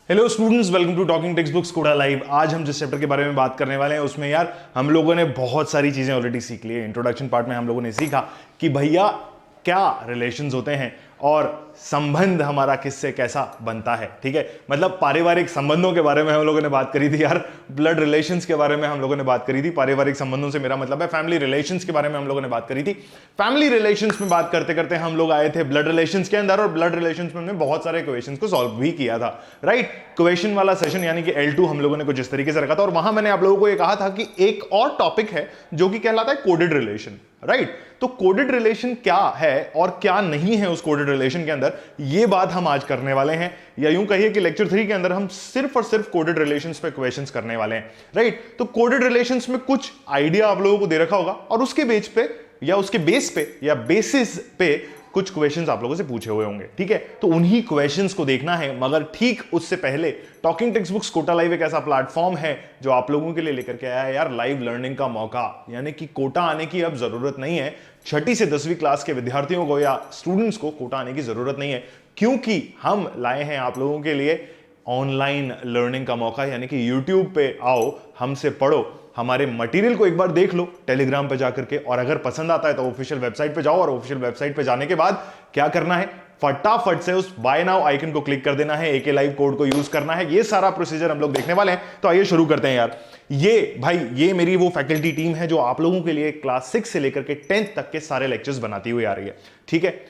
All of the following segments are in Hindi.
Hello students, welcome to talking text books Kota live. आज हम जिस चैप्टर के बारे में बात करने वाले हैं उसमें यार हम लोगों ने बहुत सारी चीजें ऑलरेडी सीख ली है। इंट्रोडक्शन पार्ट में हम लोगों ने सीखा कि भैया क्या रिलेशंस होते हैं और संबंध हमारा किससे कैसा बनता है। ठीक है, मतलब पारिवारिक संबंधों के बारे में हम लोगों ने बात करी थी यार, ब्लड रिलेशंस के बारे में हम लोगों ने बात करी थी। पारिवारिक संबंधों से मेरा मतलब है फैमिली रिलेशंस के बारे में हम लोगों ने बात करी थी। फैमिली रिलेशंस में बात करते करते हम लोग आए थे ब्लड रिलेशंस के अंदर, और ब्लड रिलेशंस में हमने बहुत सारे क्वेश्चंस को सॉल्व भी किया था। राइट, क्वेश्चन वाला सेशन यानी कि L2 हम लोगों ने कुछ इस तरीके से रखा था, और वहां मैंने आप लोगों को यह कहा था कि एक और टॉपिक है जो कि कहलाता है कोडेड रिलेशन। राइट, तो कोडेड रिलेशन क्या है और क्या नहीं है उस कोडेड रिलेशन के अंदर, यह बात हम आज करने वाले हैं। या यूं कहिए कि लेक्चर 3 के अंदर हम सिर्फ और सिर्फ कोडेड रिलेशंस पे क्वेश्चंस करने वाले हैं। राइट, तो कोडेड रिलेशंस में कुछ आइडिया आप लोगों को दे रखा होगा, और उसके बेस पे या उसके बेस पे या बेसिस पे कुछ क्वेश्चंस आप लोगों से पूछे हुए होंगे। ठीक है, तो उन्हीं क्वेश्चंस को देखना है, मगर ठीक उससे पहले talking text books Kota live एक ऐसा प्लेटफॉर्म है जो आप लोगों के लिए लेकर के आया है यार लाइव लर्निंग का मौका। यानी कि कोटा आने की अब जरूरत नहीं है। 6ठी से 10वीं क्लास के विद्यार्थियों को या स्टूडेंट्स को कोटा आने की जरूरत नहीं है, क्योंकि हम लाए हैं आप लोगों के लिए ऑनलाइन लर्निंग का मौका। यानी कि यूट्यूब पे आओ, हमसे पढ़ो, हमारे मटेरियल को एक बार देख लो टेलीग्राम पे जाकर के, और अगर पसंद आता है तो ऑफिशियल वेबसाइट पे जाओ, और ऑफिशियल वेबसाइट पे जाने के बाद क्या करना है, फटाफट से उस बाय नाउ आइकन को क्लिक कर देना है, एके लाइव कोड को यूज करना है। ये सारा प्रोसीजर हम लोग देखने वाले हैं। तो आइए शुरू करते हैं यार। ये मेरी वो फैकल्टी टीम है जो आप लोगों के लिए क्लास 6 से लेकर के 10th तक के सारे लेक्चर्स बनाती हुई आ रही है। ठीक है,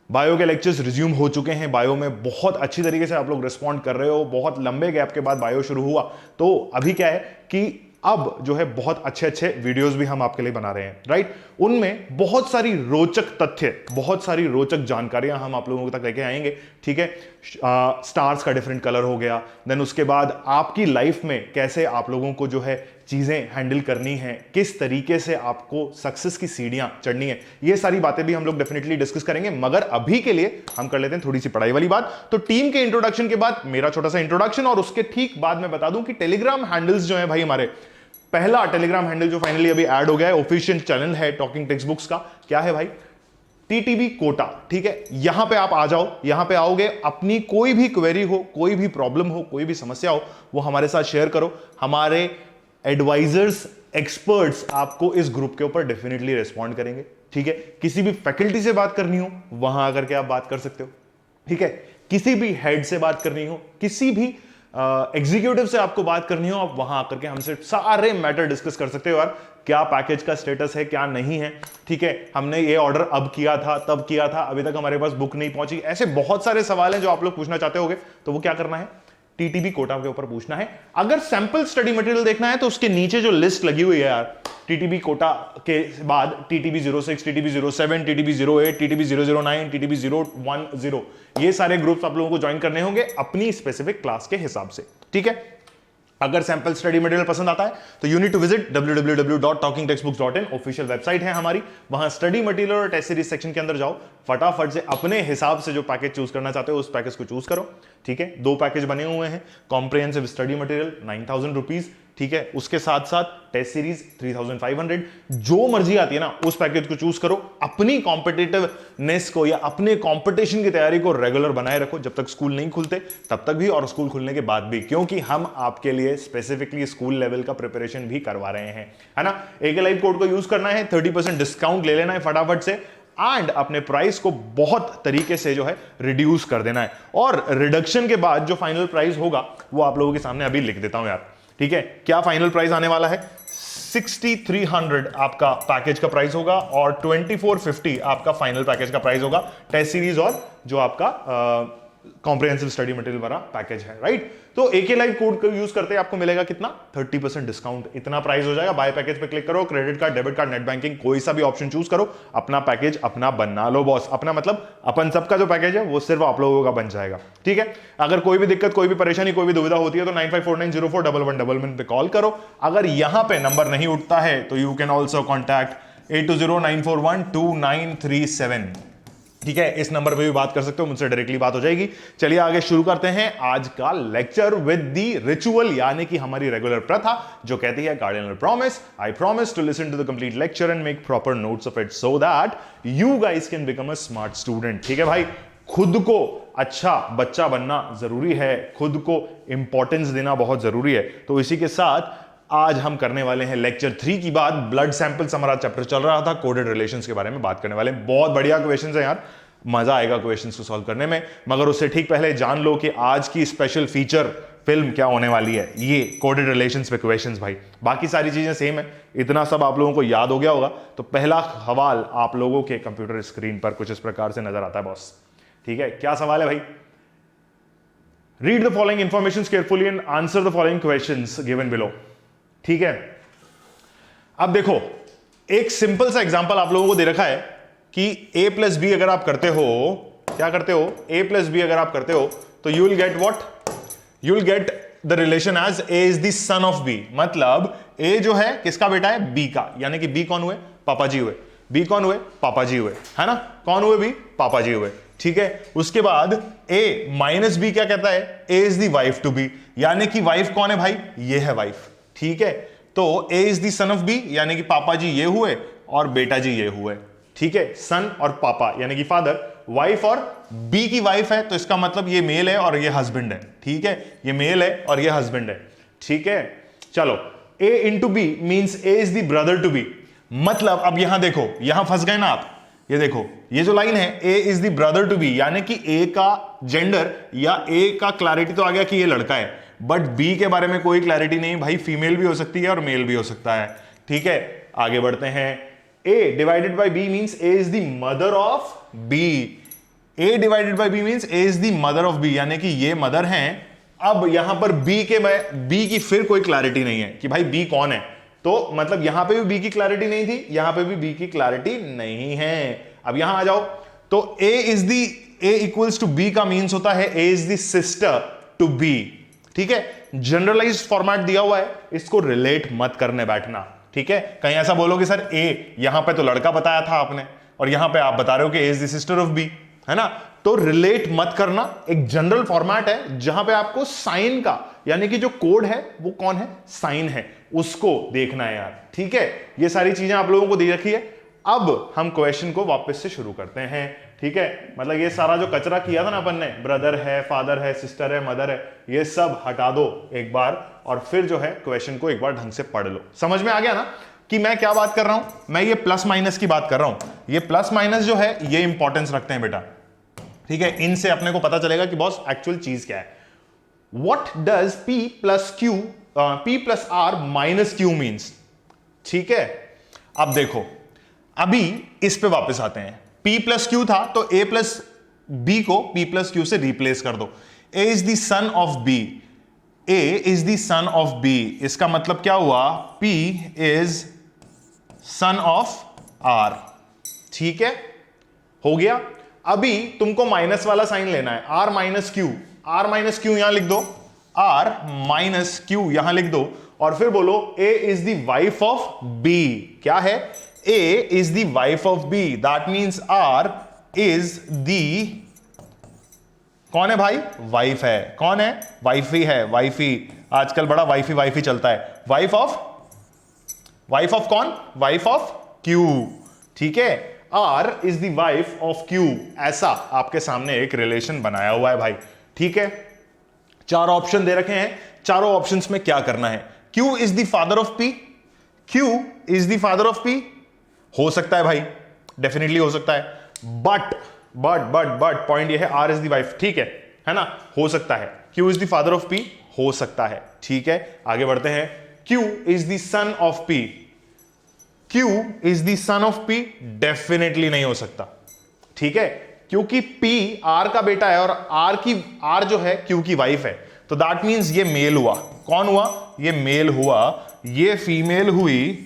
बायो के लेक्चर्स रिज्यूम हो चुके हैं। बायो में बहुत अच्छी तरीके से आप लोग रिस्पॉन्ड कर रहे हो। बहुत लंबे गैप के बाद बायो शुरू हुआ, तो अभी क्या है कि अब जो है बहुत अच्छे अच्छे वीडियोस भी हम आपके लिए बना रहे हैं। राइट, उनमें बहुत सारी रोचक तथ्य, बहुत सारी रोचक जानकारियां हम आप लोगों तक लेके आएंगे। ठीक है, स्टार्स का डिफरेंट कलर हो गया, देन उसके बाद आपकी लाइफ में कैसे आप लोगों को जो है चीजें हैंडल करनी है, किस तरीके से आपको सक्सेस की सीढ़ियां चढ़नी है, ये सारी बातें भी हम लोग डेफिनेटली डिस्कस करेंगे। मगर अभी के लिए हम कर लेते हैं थोड़ी सी पढ़ाई वाली बात। तो टीम के इंट्रोडक्शन के बाद मेरा छोटा सा इंट्रोडक्शन, और उसके ठीक बाद में बता दूं कि टेलीग्राम हैंडल्स जो है भाई, हमारे पहला टेलीग्राम हैंडल जो फाइनली अभी ऐड हो गया है, ऑफिशियल चैनल है टॉकिंग टेक्स्ट बुक्स का, क्या है भाई, टीटीबी कोटा। ठीक है, यहां पे आप आ जाओ, यहां पे आओगे, अपनी कोई भी क्वेरी हो, कोई भी प्रॉब्लम हो, कोई भी समस्या हो, वो हमारे साथ शेयर करो। हमारे एडवाइजर्स, एक्सपर्ट्स आपको इस ग्रुप के ऊपर डेफिनेटली रिस्पॉन्ड करेंगे। ठीक है, किसी भी फैकल्टी से बात करनी हो वहां आकर के आप बात कर सकते हो। ठीक है, किसी भी हेड से बात करनी हो, किसी भी एग्जीक्यूटिव से आपको बात करनी हो, आप वहां आकर के हमसे सारे मैटर डिस्कस कर सकते हो यार। क्या पैकेज का स्टेटस है, क्या नहीं है। ठीक है, हमने ये ऑर्डर अब किया था, तब किया था, अभी तक हमारे पास बुक नहीं पहुंची। ऐसे बहुत सारे सवाल हैं जो आप लोग पूछना चाहते होगे, तो वो क्या करना है, टीटीबी कोटा के ऊपर पूछना है। अगर सैंपल स्टडी मटेरियल देखना है तो उसके नीचे जो लिस्ट लगी हुई है यार, टीटीबी कोटा के बाद TTB 06, TTB 07, TTB 08, TTB 009, TTB 010, ये सारे ग्रुप्स आप लोगों को ज्वाइन करने होंगे अपनी स्पेसिफिक क्लास के हिसाब से। ठीक है, अगर सैंपल स्टडी मटेरियल पसंद आता है तो you need to visit www.talkingtextbooks.in, official website है हमारी। वहां स्टडी मटेरियल और टेस्ट सीरीज सेक्शन के अंदर जाओ, फटाफट से अपने हिसाब से जो पैकेज चूज करना चाहते हो उस पैकेज को चूज करो। ठीक है, 2 पैकेज बने हुए हैं, कॉम्प्रिहेंसिव स्टडी मटेरियल 9000 रुपीज, ठीक है, उसके साथ साथ टेस्ट सीरीज 3500। जो मर्जी आती है ना उस पैकेज को चूज करो। अपनी कॉम्पिटिटिवनेस को या अपने कंपटीशन की तैयारी को रेगुलर बनाए रखो, जब तक स्कूल नहीं खुलते तब तक भी और स्कूल खुलने के बाद भी, क्योंकि हम आपके लिए स्पेसिफिकली स्कूल लेवल का प्रिपरेशन भी करवा रहे हैं, है ना। एके लाइव कोड को यूज करना है, 30% डिस्काउंट ले लेना है फटाफट से, एंड अपने प्राइस को बहुत तरीके से जो है रिड्यूस कर देना है। और रिडक्शन के बाद जो फाइनल प्राइस होगा वो आप लोगों के सामने अभी लिख देता हूं यार। ठीक है, क्या फाइनल प्राइस आने वाला है, 6300 आपका पैकेज का प्राइस होगा, और 2450 आपका फाइनल पैकेज का प्राइस होगा, टेस्ट सीरीज और जो आपका कॉम्प्रिहेंसिव स्टडी मटेरियल वाला पैकेज है। राइट, तो एके लाइव कोड को यूज करते आपको मिलेगा कितना, 30% डिस्काउंट, इतना प्राइस हो जाएगा। बाय पैकेज पे क्लिक करो, credit card, debit card, net banking, कोई सा भी ऑप्शन चूज करो, अपना पैकेज अपना बना लो बॉस। अपना मतलब अपन सबका जो पैकेज है वो सिर्फ आप लोगों का बन जाएगा। ठीक है, अगर कोई भी दिक्कत, कोई भी परेशानी, कोई भी दुविधा होती है तो 9549041111 पे कॉल करो। अगर यहां पे नंबर नहीं उठता है तो यू कैन ऑल्सो कॉन्टैक्ट 8209412937। ठीक है, इस नंबर पे भी बात कर सकते हो, मुझसे डायरेक्टली बात हो जाएगी। चलिए आगे शुरू करते हैं आज का लेक्चर विद दी रिचुअल, यानी कि हमारी रेगुलर प्रथा जो कहती है cardinal promise, I promise to listen to the complete lecture and make proper notes of it so that you guys can become a smart student. ठीक है भाई, खुद को अच्छा बच्चा बनना जरूरी है, खुद को इंपॉर्टेंस देना बहुत जरूरी है। तो इसी के साथ आज हम करने वाले हैं लेक्चर 3 की बात। ब्लड सैंपल्स हमारा चैप्टर चल रहा था, कोडेड रिलेशंस के बारे में बात करने वाले हैं। बहुत बढ़िया क्वेश्चंस हैं यार, मजा आएगा क्वेश्चंस को सॉल्व करने में। मगर उससे ठीक पहले जान लो कि आज की स्पेशल फीचर फिल्म क्या होने वाली है, ये कोडेड रिलेशंस पे क्वेश्चंस भाई। बाकी सारी चीजें सेम है, इतना सब आप लोगों को याद हो गया होगा। तो पहला सवाल आप लोगों के कंप्यूटर स्क्रीन पर कुछ इस प्रकार से नजर आता है बॉस। ठीक है, क्या सवाल है भाई? Read the following information carefully and answer the following questions given below. ठीक है, अब देखो एक सिंपल सा एग्जांपल आप लोगों को दे रखा है कि a प्लस बी अगर आप करते हो, क्या करते हो, a प्लस बी अगर आप करते हो तो you will get what, you will get the relation as a is the son of b। मतलब a जो है किसका बेटा है, b का, यानी कि b कौन हुए, पापा जी हुए। b कौन हुए, पापा जी हुए, है ना। कौन हुए b, पापा जी हुए। ठीक है, उसके बाद a माइनस b क्या कहता है, a is the wife to b, यानी कि वाइफ कौन है भाई, ये है वाइफ। ठीक है, तो a is the son of b, यानी कि पापा जी ये हुए और बेटा जी ये हुए। ठीक है, सन और पापा यानी कि फादर, वाइफ और b की वाइफ है, तो इसका मतलब ये मेल है और ये हस्बैंड है। ठीक है, ये मेल है और ये हस्बैंड है। ठीक है, चलो a into B means a is the brother to b। मतलब अब यहां देखो, यहां फंस गए ना आप, ये देखो ये जो लाइन है a is the brother to b, यानी कि a का जेंडर या a का क्लैरिटी तो आ गया कि ये लड़का है, बट b के बारे में कोई क्लैरिटी नहीं भाई, फीमेल भी हो सकती है और मेल भी हो सकता है। ठीक है, आगे बढ़ते हैं। a divided by b means a is the mother of b। a divided by b means a is the mother of b, यानी कि ये मदर हैं। अब यहां पर b की फिर कोई क्लैरिटी नहीं है कि भाई b कौन है, तो मतलब यहां पे भी b की क्लैरिटी नहीं थी, यहां पे भी b की क्लैरिटी नहीं है। अब यहां आ जाओ, तो a is the a equals to b का मींस होता है a is the sister to b। ठीक है, जनरलाइज्ड फॉर्मेट दिया हुआ है, इसको रिलेट मत करने बैठना। ठीक है, कहीं ऐसा बोलोगे सर a यहां पे तो लड़का बताया था आपने और यहां पे आप बता रहे हो कि a is the sister of b, है ना। तो रिलेट मत करना, एक जनरल फॉर्मेट है जहां पे आपको साइन का, यानी कि जो कोड है वो कौन है, साइन है, उसको देखना है यार। ठीक है, ये सारी चीजें आप लोगों को दी रखी है। अब हम क्वेश्चन को वापस से शुरू करते हैं। ठीक है, मतलब ये सारा जो कचरा किया था ना अपन ने, ब्रदर है, फादर है, सिस्टर है, मदर है, ये सब हटा दो एक बार और फिर जो है क्वेश्चन को एक बार ढंग से पढ़ लो। समझ में आ गया ना कि मैं क्या बात कर रहा हूं, मैं ये प्लस माइनस की बात कर रहा हूं। ये प्लस माइनस जो है ये इंपॉर्टेंस रखते हैं बेटा। ठीक है, इनसे अपने को पता चलेगा कि बॉस एक्चुअल चीज क्या है। What does p plus r minus q means. ठीक है, अब देखो, अभी इस पे वापस आते हैं। p प्लस क्यू था तो a प्लस b को p प्लस क्यू से रिप्लेस कर दो। a is the son of b, a is the son of b, इसका मतलब क्या हुआ, p is son of r। ठीक है, हो गया। अभी तुमको माइनस वाला साइन लेना है, r minus Q, r minus Q यहां लिख दो, r माइनस क्यू यहां लिख दो और फिर बोलो a is the wife of b। क्या है, a is the wife of b, that means r is the, कौन है भाई, वाइफ है। कौन है, वाइफी है, वाइफी, आजकल बड़ा वाइफी चलता है। वाइफ ऑफ कौन, वाइफ ऑफ q। ठीक है, r is the wife of q, ऐसा आपके सामने एक रिलेशन बनाया हुआ है भाई। ठीक है, चार ऑप्शन दे रखे हैं, चारों ऑप्शंस में क्या करना है। q is the father of p, q is the father of p, हो सकता है भाई, डेफिनेटली हो सकता है, बट पॉइंट ये है r इज द वाइफ। ठीक है ना, हो सकता है। q is the father of p, हो सकता है। ठीक है, आगे बढ़ते हैं। q is the son of p, q is the son of p, definitely नहीं हो सकता। ठीक है, क्योंकि p r का बेटा है और r जो है q की वाइफ है, तो दैट मींस ये मेल हुआ। कौन हुआ, ये मेल हुआ, ये फीमेल हुई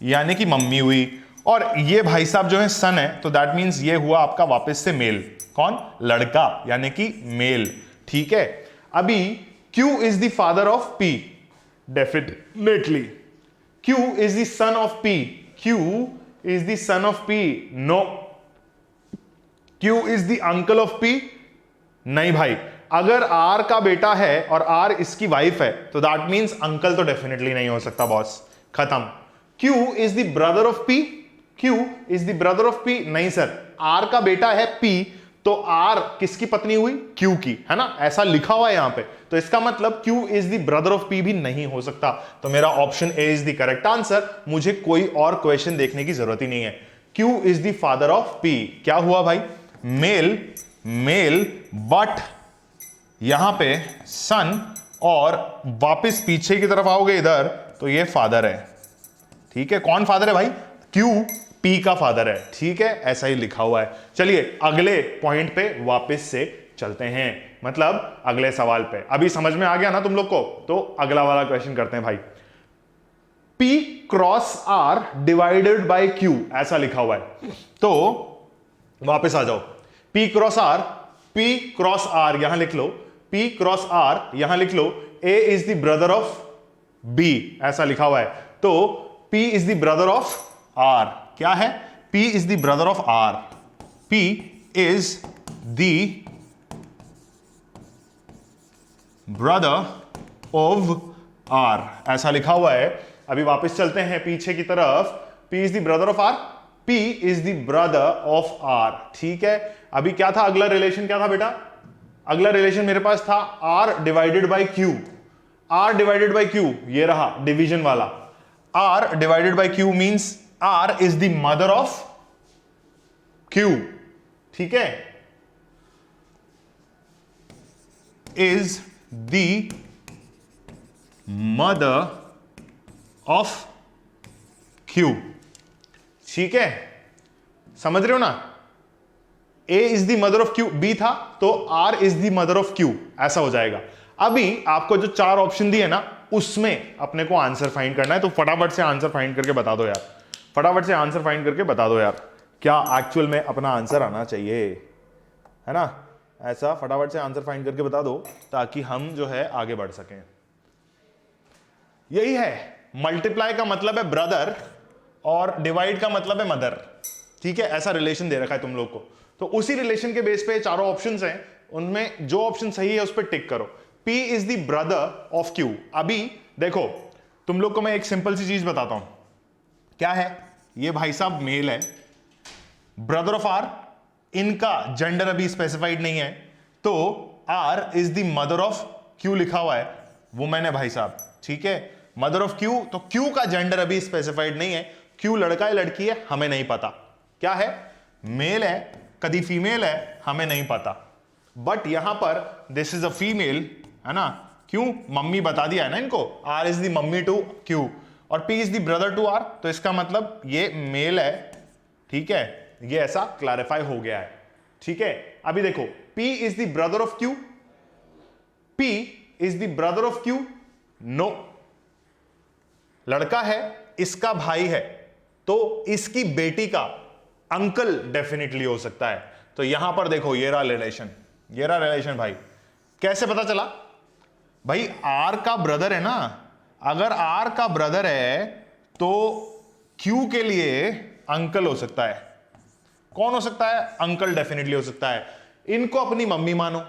यानी कि मम्मी हुई, और ये भाई साहब जो है सन है, तो दैट मींस ये हुआ आपका वापस से मेल। कौन, लड़का यानी कि मेल। ठीक है, अभी Q is the father of P, definitely. Q is the son of P, Q is the son of P, no. Q is the uncle of P, नहीं भाई। अगर R का बेटा है और R इसकी वाइफ है, तो दैट मींस अंकल तो डेफिनेटली नहीं हो सकता बॉस, खत्म। Q is the brother of P, Q is the brother of P, नहीं सर, R का बेटा है P, तो आर किसकी पत्नी हुई? क्यू की, है ना, ऐसा लिखा हुआ है यहां पे। तो इसका मतलब Q is the brother of P भी नहीं हो सकता। तो मेरा option A is the correct answer. मुझे कोई और क्वेश्चन देखने की जरूरत ही नहीं है। Q is the father of P. क्या हुआ भाई? मेल मेल बट यहां पे सन, और वापस पीछे की तरफ आओगे इधर तो ये फादर है। ठीक है, कौन फादर है भाई? क्यू पी का फादर है। ठीक है, ऐसा ही लिखा हुआ है। चलिए अगले पॉइंट पे वापस से चलते हैं, मतलब अगले सवाल पे। अभी समझ में आ गया ना तुम लोग को? तो अगला वाला क्वेश्चन करते हैं भाई। P cross R divided by Q, ऐसा लिखा हुआ है। तो वापस आ जाओ। P क्रॉस R यहां लिख लो, P क्रॉस R यहां लिख लो। A is the brother of B, ऐसा लिखा हुआ है। तो P is the brother of R। क्या है? P is the brother of R। P is the brother of R, ऐसा लिखा हुआ है। अभी वापस चलते हैं पीछे की तरफ। P is the brother of R, P is the brother of R। ठीक है, अभी क्या था अगला रिलेशन? क्या था बेटा? अगला रिलेशन मेरे पास था R divided by Q। R divided by Q, ये रहा डिवीजन वाला। R divided by Q means R is the mother of Q। ठीक है, is the mother of Q। ठीक है, समझ रहे हो ना? A is the mother of Q, B था तो R is the mother of Q, ऐसा हो जाएगा। अभी आपको जो 4 ऑप्शन दिए ना, उसमें अपने को आंसर फाइंड करना है। तो फटाफट से आंसर फाइंड करके बता दो यार, फटाफट से आंसर फाइंड करके बता दो यार। क्या एक्चुअल में अपना आंसर आना चाहिए, है ना? ऐसा फटाफट से आंसर फाइंड करके बता दो ताकि हम जो है आगे बढ़ सकें। यही है, मल्टीप्लाई का मतलब है ब्रदर और डिवाइड का मतलब है मदर। ठीक है, ऐसा रिलेशन दे रखा है तुम लोग को। तो उसी रिलेशन के बेस पे चारों ऑप्शंस हैं, उनमें जो ऑप्शन सही है उस पर टिक करो। P is the brother of Q। अभी देखो तुम लोग को मैं एक सिंपल सी चीज बताता हूं। क्या है? ये भाई साहब मेल है, ब्रदर ऑफ R, इनका जेंडर अभी स्पेसिफाइड नहीं है, तो R is the mother of Q लिखा हुआ है, वो मैंने भाई साहब। ठीक है, मदर ऑफ Q, तो Q का जेंडर अभी स्पेसिफाइड नहीं है। Q लड़का है लड़की है हमें नहीं पता, क्या है, मेल है कभी फीमेल है हमें नहीं पता। बट यहां पर दिस इज अ फीमेल, है ना? क्यों? मम्मी बता दिया है ना इनको, R is the mummy to Q और P is the brother to R, तो इसका मतलब ये मेल है। ठीक है, ये ऐसा क्लैरिफाई हो गया है। ठीक है, अभी देखो P is the brother of Q, P is the brother of Q, no, लड़का है इसका भाई है, तो इसकी बेटी का अंकल डेफिनेटली हो सकता है। तो यहां पर देखो ये रहा रिलेशन, ये रहा रिलेशन भाई। कैसे पता चला भाई? आर का ब्रदर है ना, अगर आर का ब्रदर है तो क्यू के लिए अंकल हो सकता है। कौन हो सकता है? अंकल डेफिनेटली हो सकता है। इनको अपनी मम्मी मानो,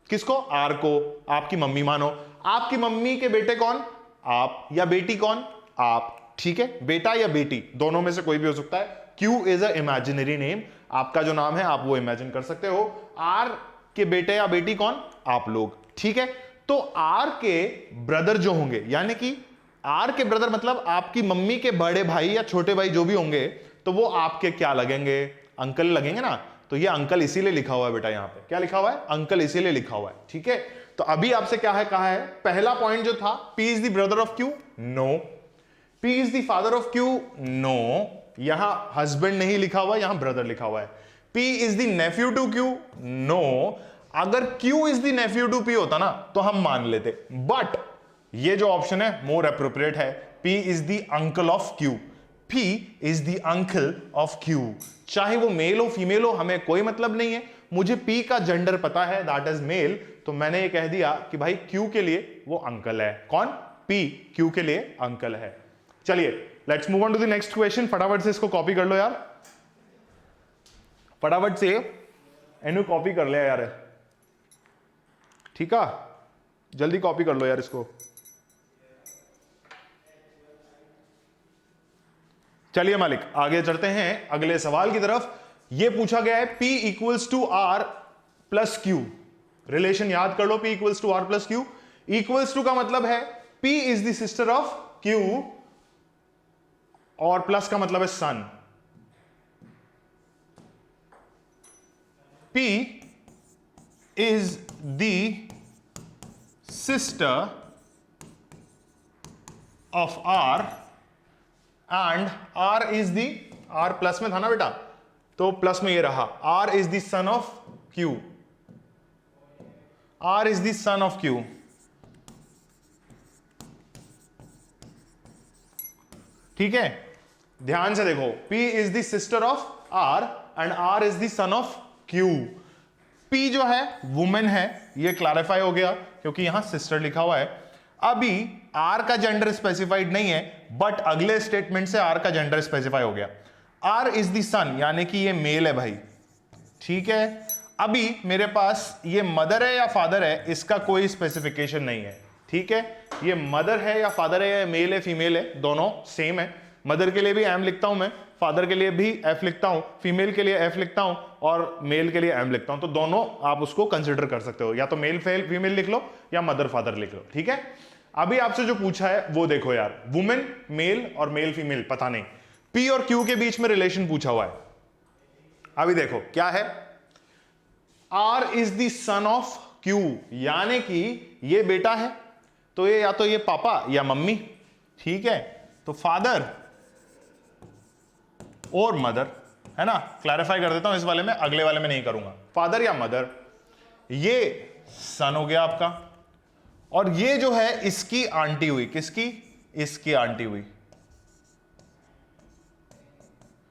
किसको? आर को आपकी मम्मी मानो। आपकी मम्मी के बेटे कौन? आप, या बेटी कौन? आप। ठीक है, बेटा या बेटी दोनों में से कोई भी हो सकता है। Q is a imaginary name, आपका जो नाम है आप वो इमेजिन कर सकते हो। आर के बेटे या बेटी कौन? आप लोग। ठीक है, तो आर के ब्रदर जो होंगे, यानी कि आर के ब्रदर मतलब आपकी मम्मी के बड़े भाई या छोटे भाई जो भी होंगे, तो वो आपके क्या लगेंगे? अंकल लगेंगे ना। तो ये अंकल इसीलिए लिखा हुआ है बेटा, यहां पे क्या लिखा हुआ है? अंकल इसीलिए लिखा हुआ है। ठीक है, तो अभी आपसे क्या है कहा है? पहला पॉइंट जो था, P is the brother of Q, no. P is the father of Q, no. यहां हस्बैंड नहीं लिखा हुआ, यहां ब्रदर लिखा हुआ है। P is the nephew to Q, no. अगर Q is the nephew to P होता ना तो हम मान लेते, बट ये जो ऑप्शन है मोर एप्रोप्रिएट है। P is the uncle of Q, P is the uncle of Q। चाहे वो मेल हो फीमेल हो हमें कोई मतलब नहीं है, मुझे P का जेंडर पता है, दैट इज मेल, तो मैंने ये कह दिया कि भाई Q के लिए वो अंकल है। कौन? P Q के लिए अंकल है। चलिए let's move on to the next question. फटाफट से इसको कॉपी कर लो यार, फटाफट से इन्हें कॉपी कर ले यार। ठीक है, जल्दी कॉपी कर लो यार इसको। चलिए मालिक आगे चलते हैं अगले सवाल की तरफ। यह पूछा गया है P equals to R plus Q. Relation याद कर लो, P equals to R plus Q. Equals to का मतलब है P is the sister of Q और प्लस का मतलब है son. P is the sister of R and R is the, R plus में था ना बेटा, तो प्लस में ये रहा, R is the son of Q, R is the son of Q। ठीक है, ध्यान से देखो, P is the sister of R and R is the son of Q। P जो है वुमेन है, ये क्लैरिफाई हो गया क्योंकि यहां सिस्टर लिखा हुआ है। अभी R का जेंडर स्पेसिफाइड नहीं है, बट अगले स्टेटमेंट से R का जेंडर स्पेसिफाई हो गया। R इज द सन, यानी कि ये मेल है भाई। ठीक है, अभी मेरे पास ये मदर है या फादर है, इसका कोई स्पेसिफिकेशन नहीं है। ठीक है, ये मदर है या फादर है या मेल है फीमेल है, दोनों सेम है। मदर के लिए भी एम लिखता हूं मैं, फादर के लिए भी एफ लिखता हूं, फीमेल के लिए एफ लिखता हूं और मेल के लिए एम लिखता हूं, तो दोनों आप उसको कंसिडर कर सकते हो, या तो मेल फीमेल लिख लो या मदर फादर लिख लो। ठीक है, अभी आपसे जो पूछा है वो देखो यार, वुमेन मेल और मेल फीमेल पता नहीं, पी और क्यू के बीच में रिलेशन पूछा हुआ है। अभी देखो क्या है, R is the son of Q, यानी कि ये बेटा है, तो ये या तो ये पापा या मम्मी। ठीक है, तो फादर और मदर, है ना, क्लैरिफाई कर देता हूं इस वाले में, अगले वाले में नहीं करूंगा। फादर या मदर, ये सन हो गया आपका, और ये जो है इसकी आंटी हुई, किसकी, इसकी आंटी हुई।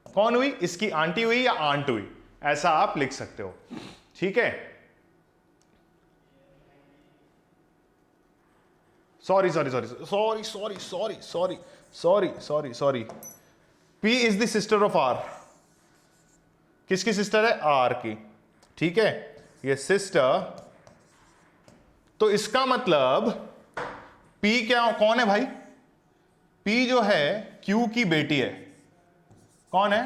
कौन हुई, इसकी आंटी हुई या आंट हुई, ऐसा आप लिख सकते हो। ठीक है, sorry sorry sorry sorry sorry sorry sorry sorry sorry sorry P is the sister of R। किसकी सिस्टर है, R की। ठीक है, ये सिस्टर, तो इसका मतलब P क्या, कौन है भाई, P जो है Q की बेटी है। कौन है,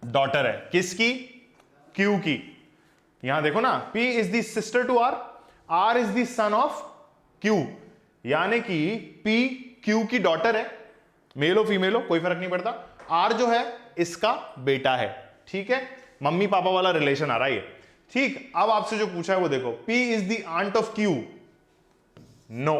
डॉटर है, किसकी, Q की। यहां देखो ना, P is the sister to R, R is the son of Q, यानी कि P Q की डॉटर है, मेल हो फीमेल हो कोई फर्क नहीं पड़ता। R जो है इसका बेटा है। ठीक है, मम्मी पापा वाला रिलेशन आ रहा है। ठीक, अब आपसे जो पूछा है वो देखो, P is the aunt of Q। No,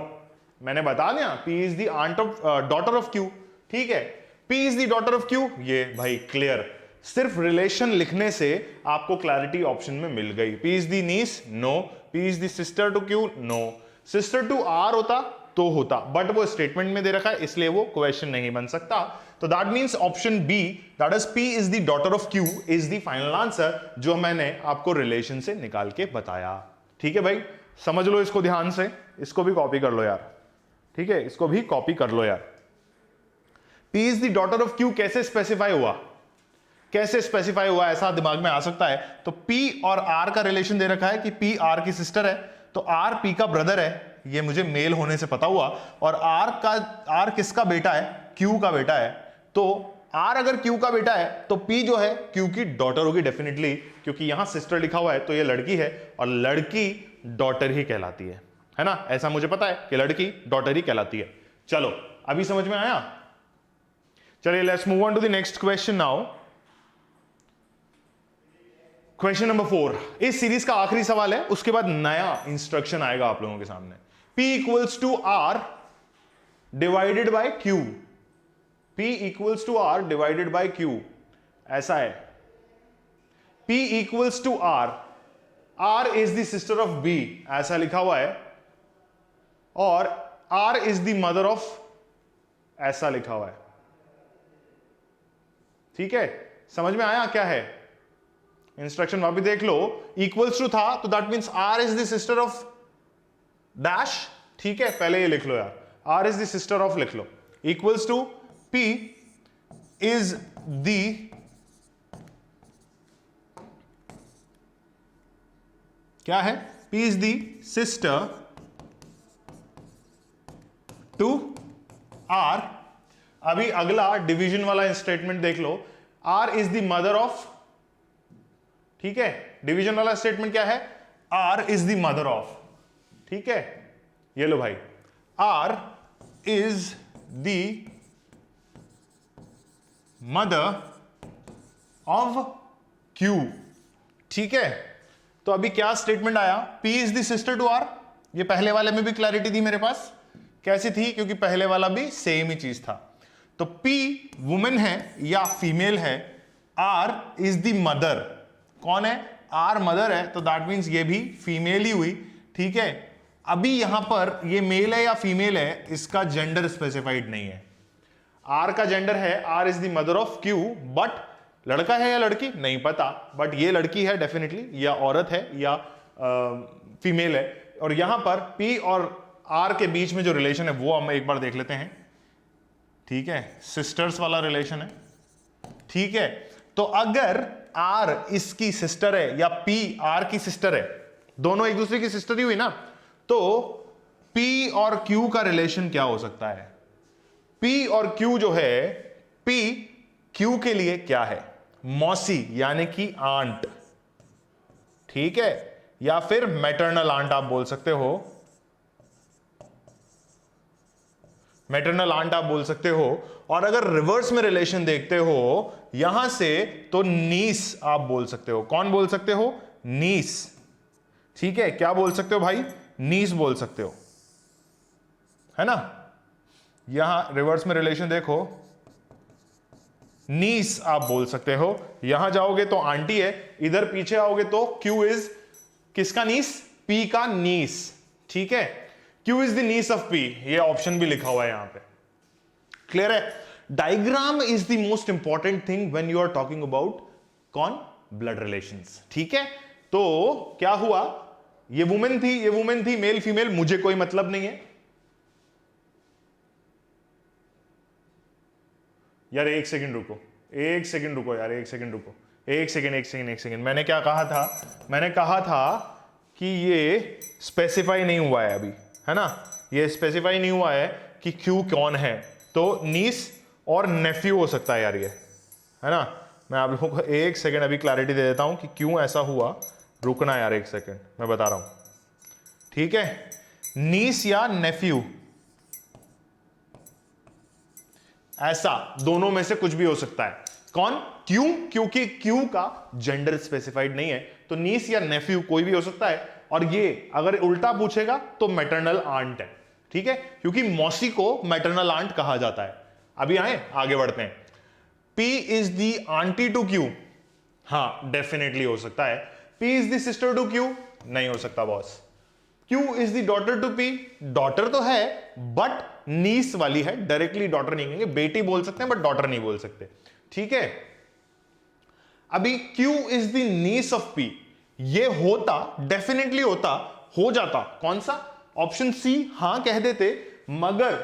मैंने बता दिया, P is the aunt of daughter of Q। ठीक है, P is the daughter of Q, ये भाई क्लियर, सिर्फ रिलेशन लिखने से आपको क्लैरिटी ऑप्शन में मिल गई। P is the niece, no. P is the sister to Q, no. Sister to R होता तो होता, बट वो स्टेटमेंट में दे रखा है, इसलिए वो क्वेश्चन नहीं बन सकता। तो that means option B, that is P is the daughter of Q, is the final answer, जो मैंने आपको रिलेशन से निकाल के बताया। ठीक है भाई, समझ लो इसको ध्यान से, इसको भी कॉपी कर लो यार। ठीक है, इसको भी कॉपी कर लो यार। P is the daughter of Q कैसे स्पेसिफाई हुआ, कैसे स्पेसिफाई हुआ, ऐसा दिमाग में आ सकता है। तो P और R का रिलेशन दे रखा है कि P R की सिस्टर है, तो R P का ब्रदर है, ये मुझे मेल होने से पता हुआ, और R किसका बेटा है, Q का बेटा है। तो R अगर Q का बेटा है तो P जो है Q की डॉटर होगी डेफिनेटली, क्योंकि यहां सिस्टर लिखा हुआ है, तो ये लड़की है, और लड़की डॉटर ही कहलाती है ना, ऐसा मुझे पता है कि लड़की डॉटर ही कहलाती है। चलो, अभी समझ में आया। चलिए, let's move on to the next question now. Question number 4, इस सीरीज का आखिरी सवाल है, उसके बाद नया इंस्ट्रक्शन आएगा आप लोगों के सामने। P equals to R divided by Q, P equals to R divided by Q, ऐसा है। P equals to R, R is the sister of B, ऐसा लिखा हुआ है, और R is the mother of, ऐसा लिखा हुआ है। ठीक है, समझ में आया क्या है, इंस्ट्रक्शन वापस देख लो। इक्वल्स टू था तो that means R is the sister of dash. ठीक है, पहले ये लिख लो यार, R is the sister of लिख लो, equals to P is the, क्या है, P is the sister to R। अभी अगला डिवीजन वाला स्टेटमेंट देख लो, R is the mother of ठीक है, डिवीजन वाला स्टेटमेंट क्या है, R is the mother of, ठीक है, ये लो भाई, R is the mother of Q, ठीक है। तो अभी क्या स्टेटमेंट आया, P is the sister to R, ये पहले वाले में भी क्लैरिटी थी मेरे पास, कैसी थी, क्योंकि पहले वाला भी सेम ही चीज था। तो P वुमेन है या फीमेल है, R इज द मदर, कौन है, R मदर है, तो दैट मीन्स ये भी फीमेल ही हुई, ठीक है। अभी यहां पर ये मेल है या फीमेल है, इसका जेंडर स्पेसिफाइड नहीं है। R का जेंडर है, R is the mother of Q, but लड़का है या लड़की नहीं पता, बट ये लड़की है डेफिनेटली, या औरत है या फीमेल है। और यहां पर P और R के बीच में जो रिलेशन है वो हम एक बार देख लेते हैं, ठीक है, सिस्टर्स वाला रिलेशन है, ठीक है। तो अगर R इसकी सिस्टर है या P R की सिस्टर है, दोनों एक दूसरे की सिस्टर ही हुई ना, तो P और Q का रिलेशन क्या हो सकता है, P और Q जो है, P Q के लिए क्या है, मौसी यानी कि आंट, ठीक है, या फिर मैटरनल आंट आप बोल सकते हो, मैटरनल आंट आप बोल सकते हो। और अगर रिवर्स में रिलेशन देखते हो यहां से, तो नीस आप बोल सकते हो, कौन बोल सकते हो, नीस, ठीक है, क्या बोल सकते हो भाई, नीस बोल सकते हो, है ना। यहां रिवर्स में रिलेशन देखो, नीस आप बोल सकते हो, यहां जाओगे तो आंटी है, इधर पीछे आओगे तो क्यू इज किसका नीस, पी का नीस, ठीक है, Q is the niece of P, ये ऑप्शन भी लिखा हुआ है यहां पे, क्लियर है। Diagram is the most important thing when you are talking about कौन, ब्लड रिलेशंस, ठीक है। तो क्या हुआ, ये वुमेन थी, ये वुमेन थी, मेल फीमेल मुझे कोई मतलब नहीं है यार, एक सेकंड रुको, एक सेकंड रुको यार, एक सेकंड रुको, एक सेकंड एक सेकंड एक सेकंड, मैंने क्या कहा था, मैंने कहा था कि ये स्पेसिफाई नहीं हुआ है अभी, है ना, ये स्पेसिफाई नहीं हुआ है कि क्यू कौन है, तो नीस और नेफ्यू हो सकता है यार ये, है ना। मैं आप लोगों को एक सेकंड अभी क्लैरिटी दे देता हूं कि क्यों ऐसा हुआ, रुकना यार एक सेकंड, मैं बता रहा हूं, ठीक है, नीस या नेफ्यू, ऐसा दोनों में से कुछ भी हो सकता है, कौन, क्यू, क्योंकि क्यू का जेंडर स्पेसिफाइड नहीं है, तो नीस या नेफ्यू कोई भी हो सकता है। और ये अगर उल्टा पूछेगा तो मैटरनल आंट है, ठीक है, क्योंकि मौसी को मैटरनल आंट कहा जाता है। अभी आगे बढ़ते हैं, P is the aunty to Q, हाँ डेफिनेटली हो सकता है। P is the sister to Q, नहीं हो सकता boss. Q is the daughter to P, daughter तो है बट नीस वाली है, डायरेक्टली डॉटर नहीं कहेंगे, बेटी बोल सकते हैं बट डॉटर नहीं बोल सकते, ठीक है। अभी Q is the niece of P, ये होता, डेफिनेटली होता, हो जाता, कौन सा, ऑप्शन सी, हां कह देते, मगर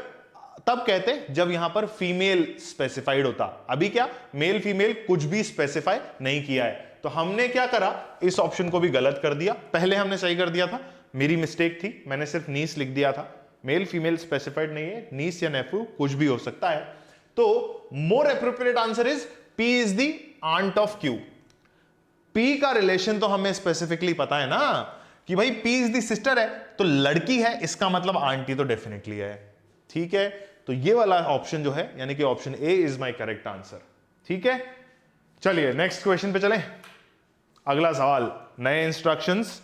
तब कहते जब यहां पर फीमेल स्पेसिफाइड होता। अभी क्या, मेल फीमेल कुछ भी स्पेसिफाई नहीं किया है, तो हमने क्या करा, इस ऑप्शन को भी गलत कर दिया, पहले हमने सही कर दिया था, मेरी मिस्टेक थी, मैंने सिर्फ नीस लिख दिया था, मेल फीमेल स्पेसिफाइड नहीं है, नीस या नेफ्यू कुछ भी हो सकता है। तो more appropriate answer is P is the aunt of Q। P का रिलेशन तो हमें स्पेसिफिकली पता है ना कि भाई P इज द सिस्टर है, तो लड़की है, इसका मतलब आंटी तो डेफिनेटली है, ठीक है। तो ये वाला ऑप्शन जो है, यानी कि option A is my correct answer, ठीक है। चलिए नेक्स्ट क्वेश्चन पे चलें, अगला सवाल, नए इंस्ट्रक्शंस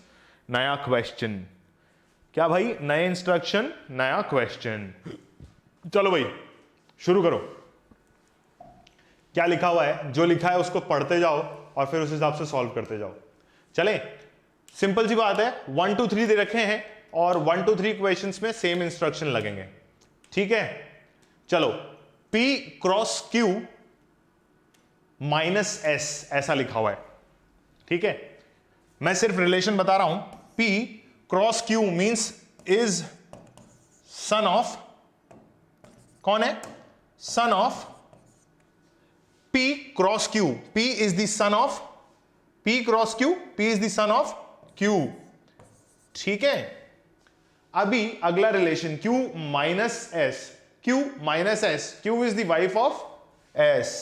नया क्वेश्चन, क्या भाई, नए इंस्ट्रक्शन नया क्वेश्चन, चलो भाई शुरू करो। क्या लिखा हुआ है, जो लिखा है उसको पढ़ते जाओ और फिर उस हिसाब से सॉल्व करते जाओ। चले, सिंपल सी बात है, 1 2 3 दे रखे हैं और 1 2 3 क्वेश्चंस में सेम इंस्ट्रक्शन लगेंगे, ठीक है। चलो, P cross Q minus S ऐसा लिखा हुआ है, ठीक है। मैं सिर्फ रिलेशन बता रहा हूं, P cross Q means is son of, कौन है, सन of P cross Q, P is the son of, P cross Q, P is the son of Q, ठीक है। अभी अगला relation Q minus S, Q minus S, Q is the wife of S,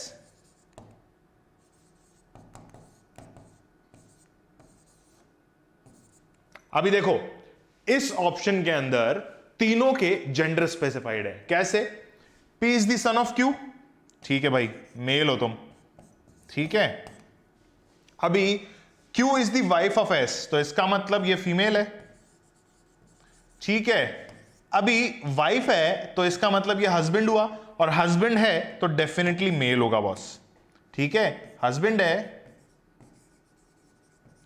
अभी देखो इस ऑप्शन के अंदर तीनों के जेंडर स्पेसिफाइड है। कैसे? P is the son of Q, ठीक है भाई, मेल हो तुम, ठीक है। अभी Q is the wife of S, तो इसका मतलब ये फीमेल है, ठीक है। अभी वाइफ है तो इसका मतलब ये हस्बैंड हुआ, और हस्बैंड है तो डेफिनेटली मेल होगा बॉस, ठीक है। हस्बैंड है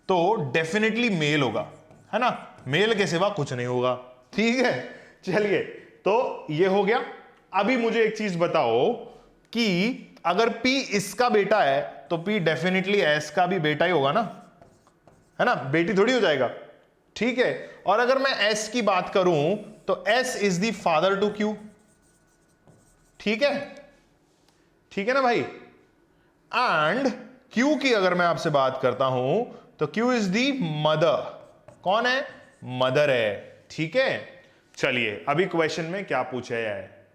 तो डेफिनेटली मेल होगा, है ना, मेल के सिवा कुछ नहीं होगा, ठीक है। चलिए, तो ये हो गया। अभी मुझे एक चीज बताओ कि अगर P इसका बेटा है तो P डेफिनेटली S का भी बेटा ही होगा ना, है ना, बेटी थोड़ी हो जाएगा, ठीक है। और अगर मैं S की बात करूं तो S is the father to Q, ठीक है, ठीक है ना भाई। एंड Q की अगर मैं आपसे बात करता हूं तो Q इज द मदर, कौन है? मदर है, ठीक है। चलिए, अभी क्वेश्चन में क्या पूछा है?